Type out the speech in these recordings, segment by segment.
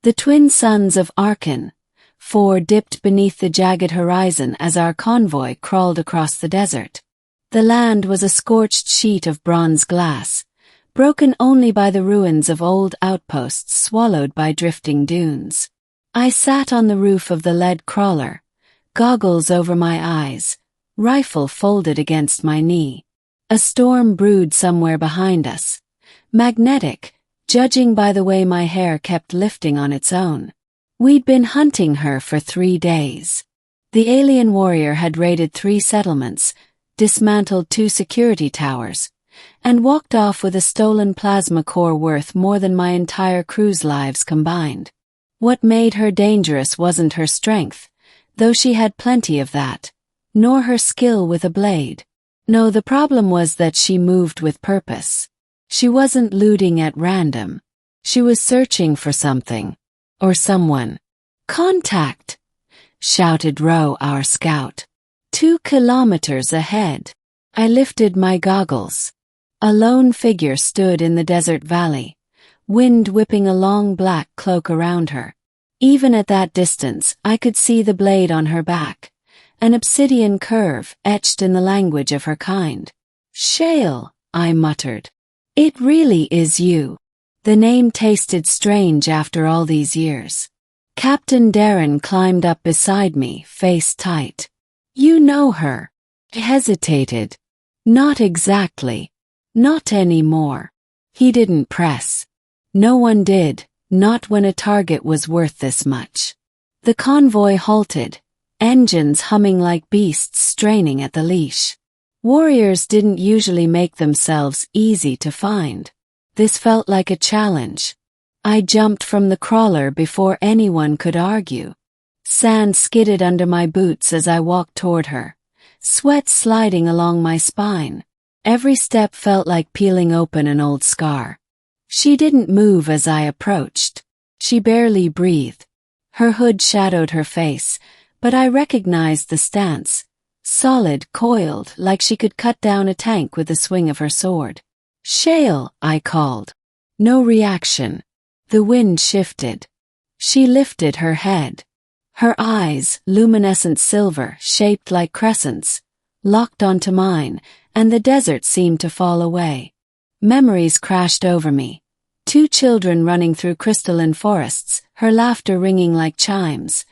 The twin suns of Arkan, 4 dipped beneath the jagged horizon as our convoy crawled across the desert. The land was a scorched sheet of bronze glass, broken only by the ruins of old outposts swallowed by drifting dunes. I sat on the roof of the lead crawler, goggles over my eyes, rifle folded against my knee. A storm brewed somewhere behind us, magnetic, judging by the way my hair kept lifting on its own. We'd been hunting her for 3 days. The alien warrior had raided 3 settlements, dismantled 2 security towers, and walked off with a stolen plasma core worth more than my entire crew's lives combined. What made her dangerous wasn't her strength, though she had plenty of that, nor her skill with a blade. No, the problem was that she moved with purpose. She wasn't looting at random. She was searching for something. Or someone. "Contact!" shouted Ro, our scout. 2 kilometers ahead. I lifted my goggles. A lone figure stood in the desert valley, wind whipping a long black cloak around her. Even at that distance, I could see the blade on her back, an obsidian curve etched in the language of her kind. "Shale," I muttered. "It really is you." The name tasted strange after all these years. Captain Darren climbed up beside me, face tight. "You know her." I hesitated. "Not exactly. Not anymore." He didn't press. No one did, not when a target was worth this much. The convoy halted, engines humming like beasts straining at the leash. Warriors didn't usually make themselves easy to find. This felt like a challenge. I jumped from the crawler before anyone could argue. Sand skidded under my boots as I walked toward her, sweat sliding along my spine. Every step felt like peeling open an old scar. She didn't move as I approached. She barely breathed. Her hood shadowed her face, but I recognized the stance. Solid, coiled, like she could cut down a tank with the swing of her sword. "Shale," I called. No reaction. The wind shifted. She lifted her head. Her eyes, luminescent silver, shaped like crescents, locked onto mine, and the desert seemed to fall away. Memories crashed over me. 2 children running through crystalline forests, her laughter ringing like chimes.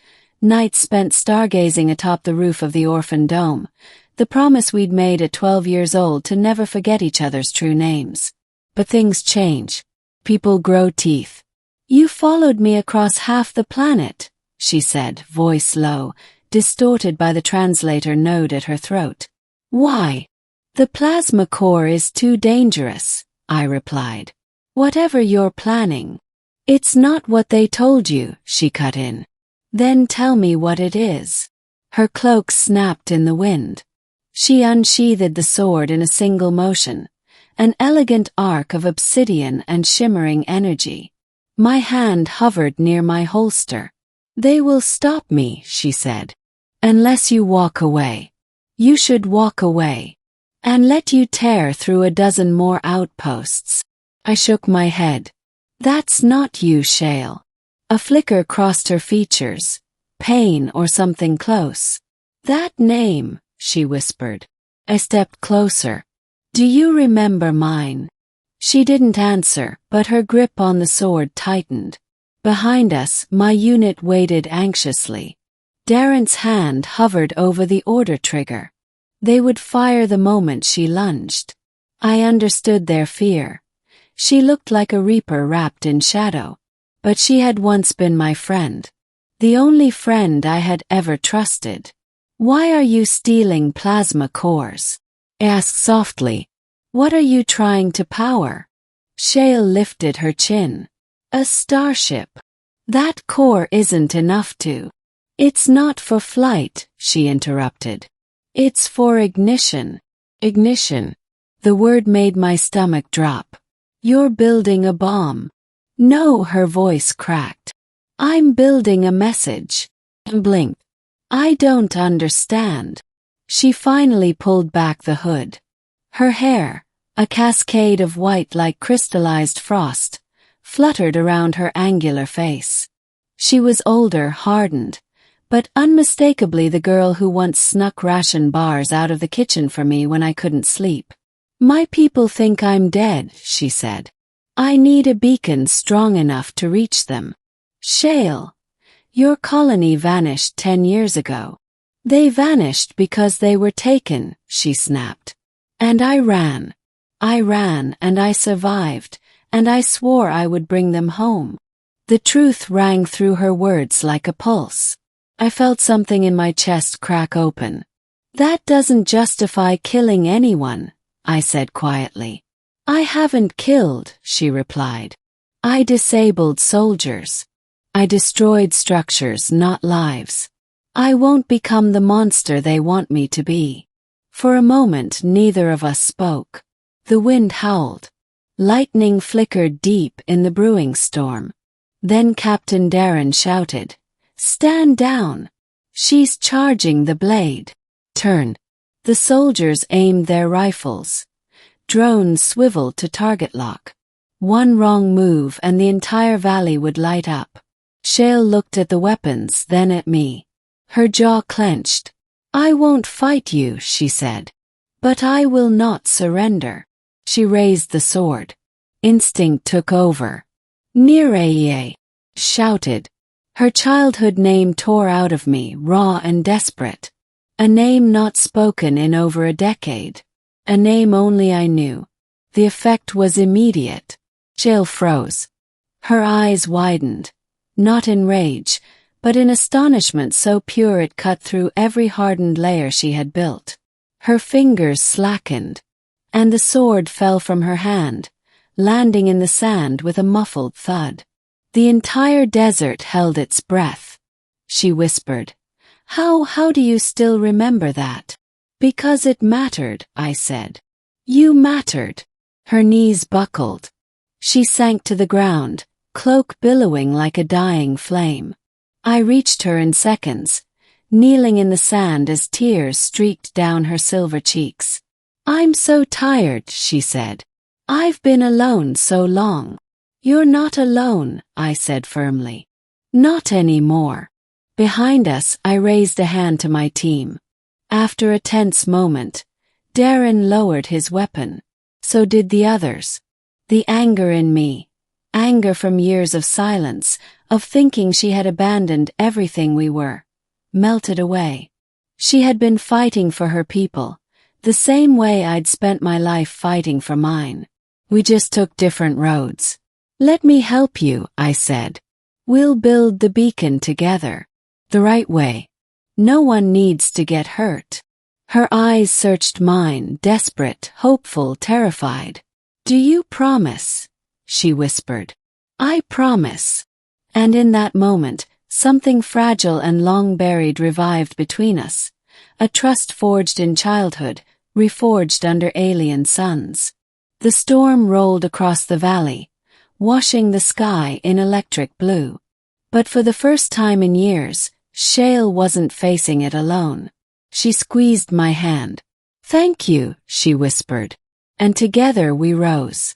Nights spent stargazing atop the roof of the orphan dome. The promise we'd made at 12 years old to never forget each other's true names. But things change. People grow teeth. "You followed me across half the planet," she said, voice low, distorted by the translator node at her throat. "Why?" "The plasma core is too dangerous," I replied. "Whatever you're planning." "It's not what they told you," she cut in. "Then tell me what it is." Her cloak snapped in the wind. She unsheathed the sword in a single motion, an elegant arc of obsidian and shimmering energy. My hand hovered near my holster. "They will stop me," she said. "Unless you walk away. You should walk away. And let you tear through a dozen more outposts." I shook my head. "That's not you, Shale." A flicker crossed her features. Pain or something close. "That name," she whispered. I stepped closer. "Do you remember mine?" She didn't answer, but her grip on the sword tightened. Behind us, my unit waited anxiously. Darren's hand hovered over the order trigger. They would fire the moment she lunged. I understood their fear. She looked like a reaper wrapped in shadow. But she had once been my friend. The only friend I had ever trusted. "Why are you stealing plasma cores?" I asked softly. "What are you trying to power?" Shale lifted her chin. "A starship. That core isn't enough to." "It's not for flight," she interrupted. "It's for ignition." Ignition. The word made my stomach drop. "You're building a bomb." "No," her voice cracked. "I'm building a message." I blinked. "I don't understand." She finally pulled back the hood. Her hair, a cascade of white like crystallized frost, fluttered around her angular face. She was older, hardened, but unmistakably the girl who once snuck ration bars out of the kitchen for me when I couldn't sleep. "My people think I'm dead," she said. "I need a beacon strong enough to reach them." "Shale, your colony vanished 10 years ago." "They vanished because they were taken," she snapped. "And I ran. I ran and I survived, and I swore I would bring them home." The truth rang through her words like a pulse. I felt something in my chest crack open. "That doesn't justify killing anyone," I said quietly. "I haven't killed," she replied. "I disabled soldiers. I destroyed structures, not lives. I won't become the monster they want me to be." For a moment neither of us spoke. The wind howled. Lightning flickered deep in the brewing storm. Then Captain Darren shouted, "Stand down! She's charging the blade. Turn." The soldiers aimed their rifles. Drones swiveled to target lock. One wrong move and the entire valley would light up. Shale looked at the weapons, then at me. Her jaw clenched. "I won't fight you," she said. "But I will not surrender." She raised the sword. Instinct took over. "Nireye!" shouted. Her childhood name tore out of me, raw and desperate. A name not spoken in over a decade. A name only I knew. The effect was immediate. Shale froze. Her eyes widened. Not in rage, but in astonishment so pure it cut through every hardened layer she had built. Her fingers slackened, and the sword fell from her hand, landing in the sand with a muffled thud. The entire desert held its breath. She whispered, How do you still remember that?" "Because it mattered," I said. "You mattered." Her knees buckled. She sank to the ground, cloak billowing like a dying flame. I reached her in seconds, kneeling in the sand as tears streaked down her silver cheeks. "I'm so tired," she said. "I've been alone so long." "You're not alone," I said firmly. "Not anymore." Behind us, I raised a hand to my team. After a tense moment, Darren lowered his weapon. So did the others. The anger in me, anger from years of silence, of thinking she had abandoned everything we were, melted away. She had been fighting for her people, the same way I'd spent my life fighting for mine. We just took different roads. "Let me help you," I said. "We'll build the beacon together. The right way. No one needs to get hurt." Her eyes searched mine, desperate, hopeful, terrified. "Do you promise?" she whispered. "I promise." And in that moment, something fragile and long buried revived between us, a trust forged in childhood, reforged under alien suns. The storm rolled across the valley, washing the sky in electric blue. But for the first time in years, Shale wasn't facing it alone. She squeezed my hand. "Thank you," she whispered. And together we rose.